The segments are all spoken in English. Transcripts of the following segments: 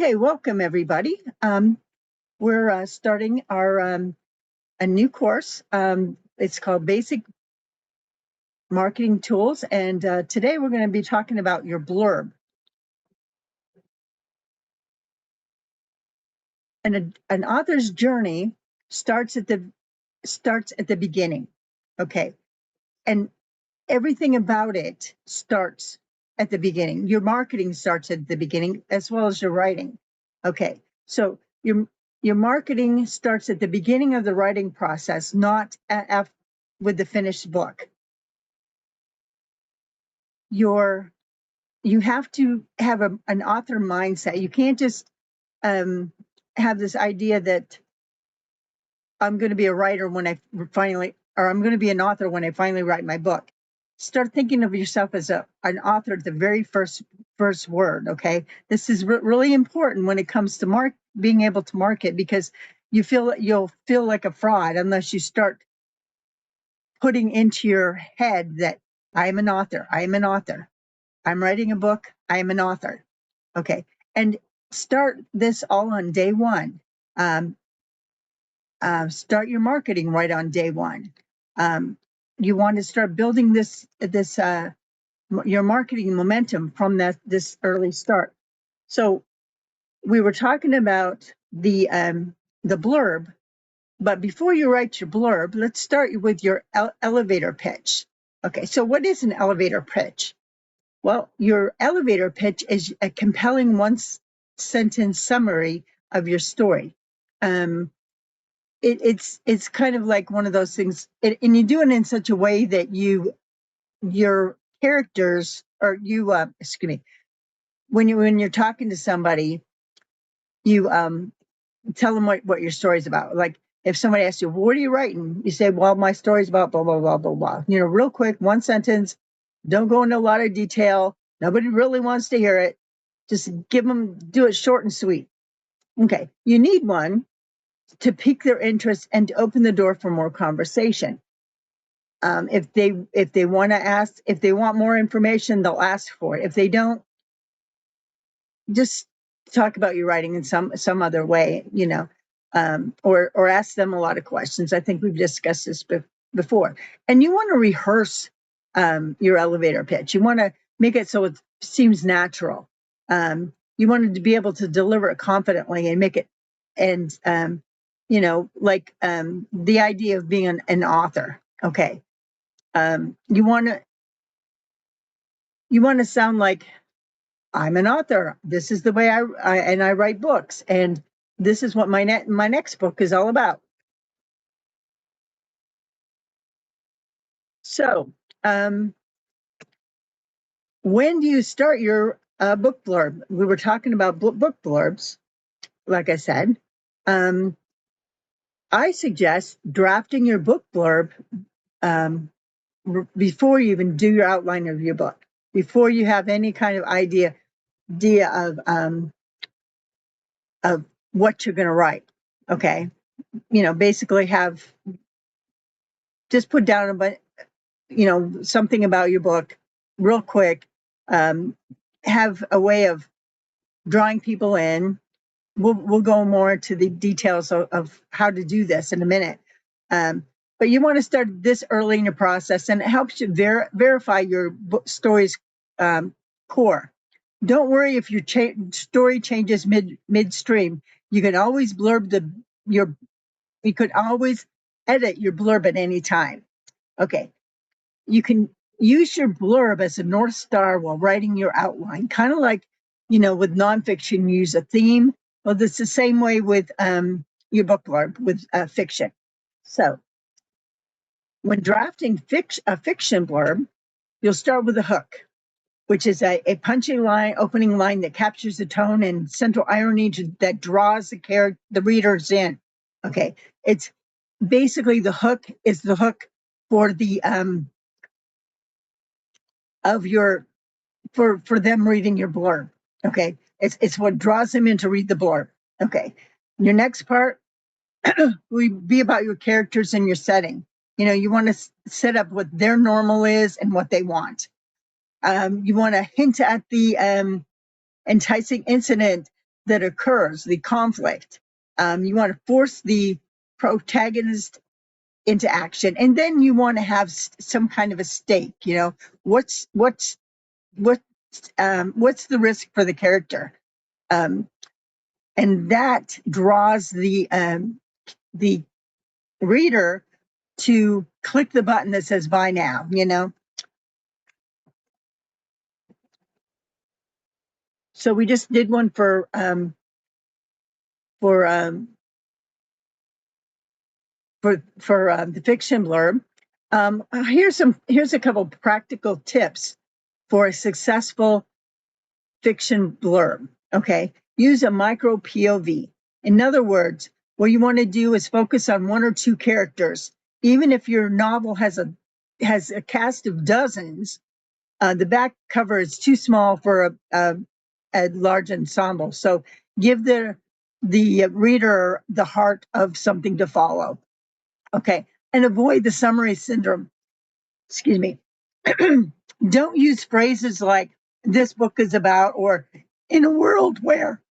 Okay, welcome everybody. We're starting our a new course. It's called Basic Marketing Tools, and today we're going to be talking about your blurb. And an author's journey starts at the beginning. Okay, and everything about it starts at the beginning. Your marketing starts at the beginning as well as your writing. Okay, so your marketing starts at the beginning of the writing process, not with the finished book. You have to have an author mindset. You can't just have this idea that I'm going to be a writer when I'm going to be an author when I finally write my book. Start thinking of yourself as an author at the very first word. Okay, this is really important when it comes to being able to market, because you'll feel like a fraud unless you start putting into your head that I am an author. I am an author. I'm writing a book. I am an author. Okay, and start this all on day one. Start your marketing right on day one. You want to start building your marketing momentum from this early start. So we were talking about the blurb, but before you write your blurb, let's start with your elevator pitch. Okay, so what is an elevator pitch? Well, your elevator pitch is a compelling one-sentence summary of your story. It's kind of like one of those things, and you do it in such a way that your characters, or excuse me, when you're talking to somebody, you tell them what your story's about. Like if somebody asks you, what are you writing? You say, well, my story's about blah, blah, blah, blah, blah. Real quick, one sentence, don't go into a lot of detail. Nobody really wants to hear it. Just do it short and sweet. Okay, you need one to pique their interest and to open the door for more conversation. If they want more information, they'll ask for it. If they don't, just talk about your writing in some other way, or ask them a lot of questions. I think we've discussed this before. And you want to rehearse your elevator pitch. You want to make it so it seems natural. You wanted to be able to deliver it confidently and make it, and the idea of being an author. Okay, you want to sound like, I'm an author. This is the way I write books, and this is what my next book is all about. So, when do you start your book blurb? We were talking about book blurbs, like I said. I suggest drafting your book blurb before you even do your outline of your book, before you have any kind of idea of what you're going to write. Okay, basically just put down something about your book real quick. Have a way of drawing people in. We'll go more to the details of how to do this in a minute. But you want to start this early in your process, and it helps you verify your story's core. Don't worry if your story changes midstream. You can always you could always edit your blurb at any time. Okay, you can use your blurb as a North Star while writing your outline, kind of like, with nonfiction, you use a theme. Well, it's the same way with your book blurb with fiction. So when drafting a fiction blurb, you'll start with a hook, which is a punchy opening line that captures the tone and central irony that draws the readers in. Okay, it's basically the hook is the hook for the for them reading your blurb. Okay, it's what draws them in to read the blurb. Okay, your next part will be about your characters and your setting. You want to set up what their normal is and what they want. You want to hint at the enticing incident that occurs, the conflict. You want to force the protagonist into action, and then you want to have some kind of a stake. You know, what's the risk for the character, and that draws the reader to click the button that says buy now. You know, so we just did one for the fiction blurb. Here's a couple practical tips for a successful fiction blurb. Okay, use a micro POV. In other words, what you want to do is focus on one or two characters. Even if your novel has a cast of dozens, the back cover is too small for a large ensemble. So give the reader the heart of something to follow. Okay, and avoid the summary syndrome. Excuse me. Don't use phrases like "this book is about" or "in a world where."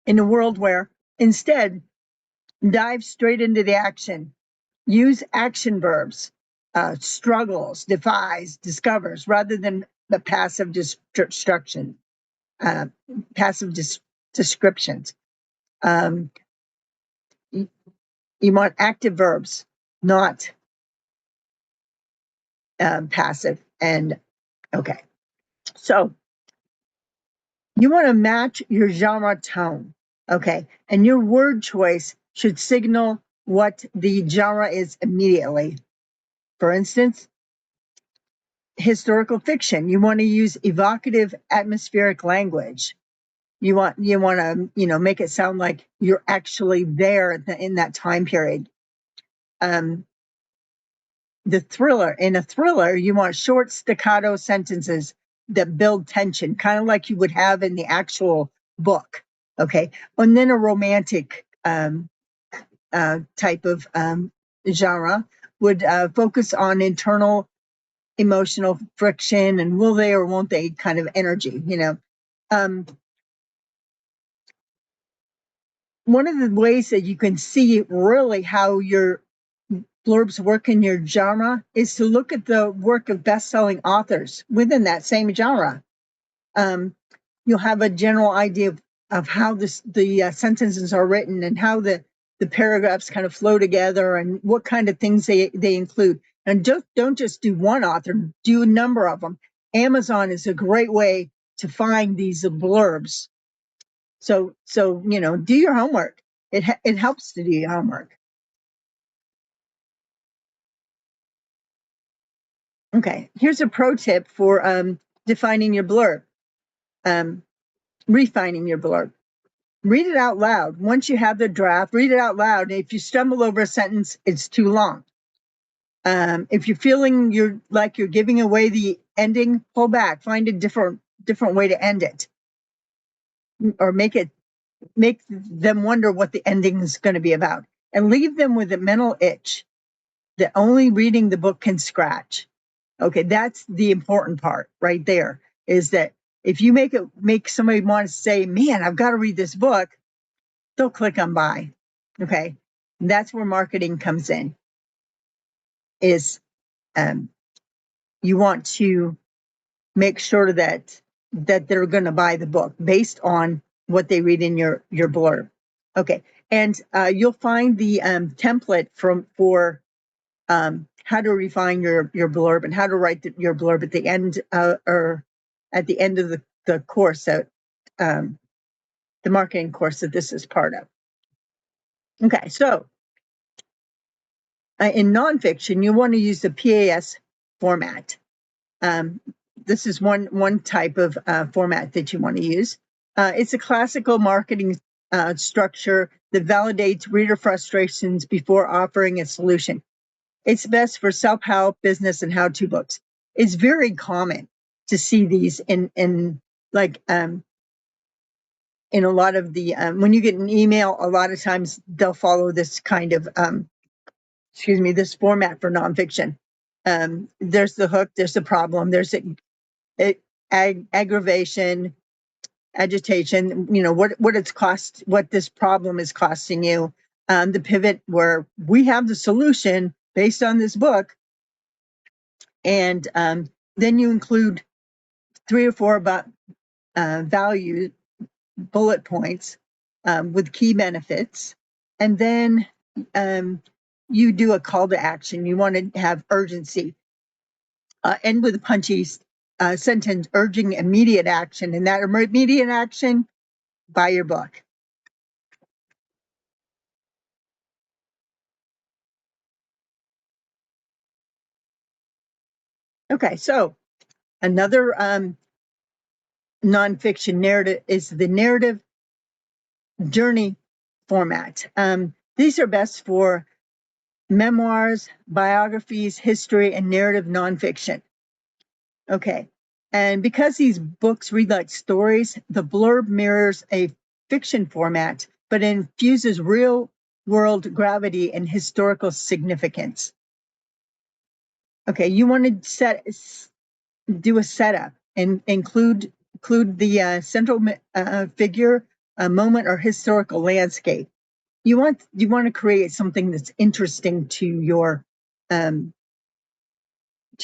In a world where, instead, dive straight into the action. Use action verbs, struggles, defies, discovers, rather than the passive destruction, uh, passive descriptions. Um, you want active verbs, not passive. And okay, so you want to match your genre tone, okay, and your word choice should signal what the genre is immediately. For instance, historical fiction, you want to use evocative, atmospheric language. You want to make it sound like you're actually there in that time period. In a thriller, you want short staccato sentences that build tension, kind of like you would have in the actual book. Okay, and then a romantic type of genre would focus on internal emotional friction and will they or won't they kind of energy. One of the ways that you can see really how your blurbs work in your genre is to look at the work of best-selling authors within that same genre. You'll have a general idea of how the sentences are written and how the paragraphs kind of flow together and what kind of things they include. And don't just do one author, do a number of them. Amazon is a great way to find these blurbs. So do your homework. It helps to do your homework. Okay, here's a pro tip for defining your blurb, refining your blurb. Read it out loud. Once you have the draft, read it out loud. If you stumble over a sentence, it's too long. If you're feeling you're giving away the ending, pull back. Find a different way to end it, or make them wonder what the ending is going to be about, and leave them with a mental itch that only reading the book can scratch. Okay, that's the important part right there, is that if you make somebody want to say, man, I've got to read this book, they'll click on buy. Okay, and that's where marketing comes in, is you want to make sure that they're going to buy the book based on what they read in your blurb. Okay, and you'll find the template for how to refine your blurb and how to write your blurb at the end or at the end of the course, that the marketing course that this is part of. Okay, so in nonfiction, you want to use the PAS format. This is one type of format that you want to use. It's a classical marketing structure that validates reader frustrations before offering a solution. It's best for self-help, business, and how-to books. It's very common to see these in a lot of the when you get an email, a lot of times they'll follow this kind of this format for nonfiction. There's the hook, there's the problem, there's aggravation, agitation, what it's cost, what this problem is costing you. The pivot where we have the solution based on this book. And then you include 3 or 4 about value bullet points with key benefits. And then you do a call to action. You want to have urgency. End with a punchy sentence urging immediate action. And that immediate action, buy your book. Okay, so another nonfiction narrative is the narrative journey format. These are best for memoirs, biographies, history, and narrative nonfiction. Okay, and because these books read like stories, the blurb mirrors a fiction format, but infuses real world gravity and historical significance. Okay, you want to do a setup and include the central figure, a moment, or historical landscape. You want to create something that's interesting to your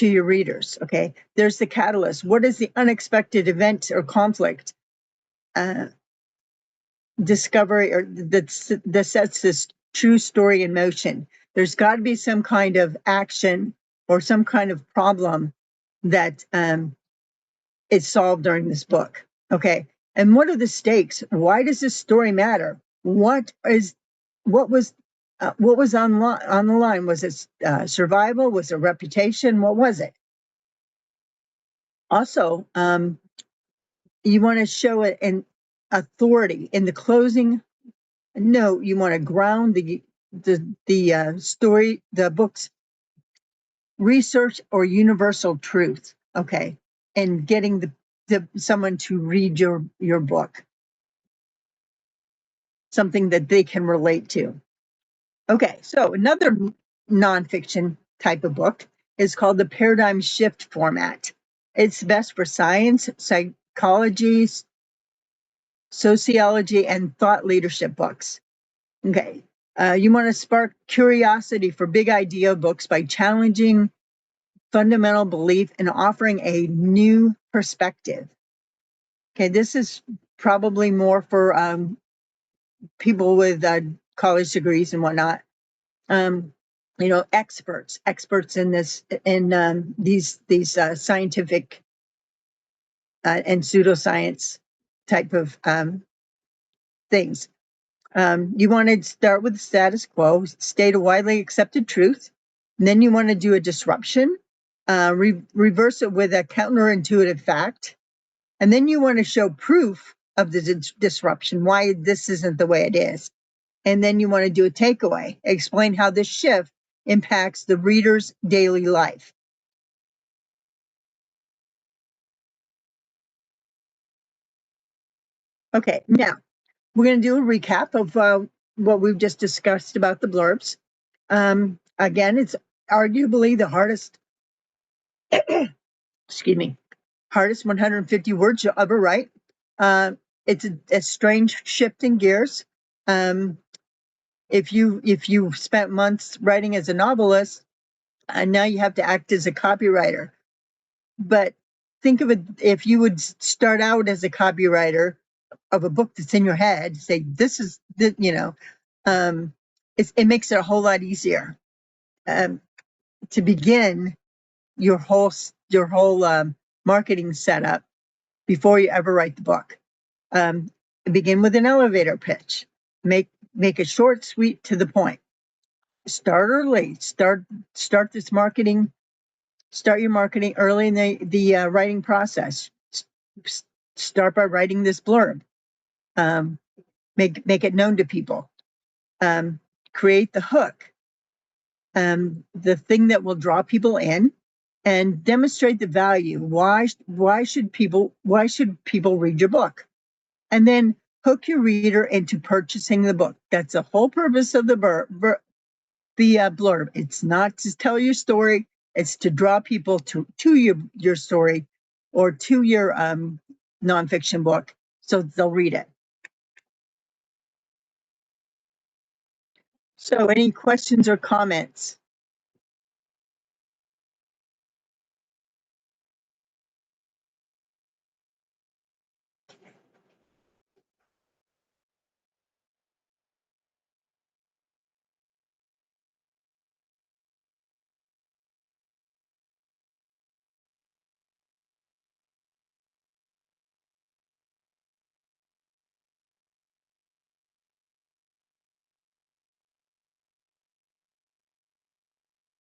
readers. Okay, there's the catalyst. What is the unexpected event or conflict, discovery, or that sets this true story in motion? There's got to be some kind of action or some kind of problem that is solved during this book. Okay, and what are the stakes? Why does this story matter? What was on the line? Was it survival? Was it reputation? What was it? Also, you want to show it in authority. In the closing note, you want to ground the story, the book's research or universal truth. Okay, and getting someone to read your book, something that they can relate to. Okay, so another nonfiction type of book is called the paradigm shift format. It's best for science, psychology, sociology, and thought leadership books. Okay, you want to spark curiosity for big idea books by challenging fundamental belief and offering a new perspective. Okay, this is probably more for people with college degrees and whatnot. Experts in these scientific and pseudoscience type of things. You want to start with the status quo, state a widely accepted truth, and then you want to do a disruption, reverse it with a counterintuitive fact, and then you want to show proof of the disruption, why this isn't the way it is. And then you want to do a takeaway, explain how this shift impacts the reader's daily life. Okay, now we're going to do a recap of what we've just discussed about the blurbs. Again, it's arguably the hardest, excuse me, hardest 150 words you'll ever write. It's a strange shift in gears. If you spent months writing as a novelist, and now you have to act as a copywriter. But think of it, if you would start out as a copywriter of a book that's in your head, say, this is the, it makes it a whole lot easier to begin your whole marketing setup before you ever write the book. Begin with an elevator pitch. Make it short, sweet, to the point. Start early. Start this marketing. Start your marketing early in the writing process. Start by writing this blurb. Make it known to people. Create the hook, the thing that will draw people in, and demonstrate the value. Why should people read your book? And then hook your reader into purchasing the book. That's the whole purpose of the blurb. It's not to tell your story. It's to draw people to your story or to your nonfiction book, so they'll read it. So any questions or comments?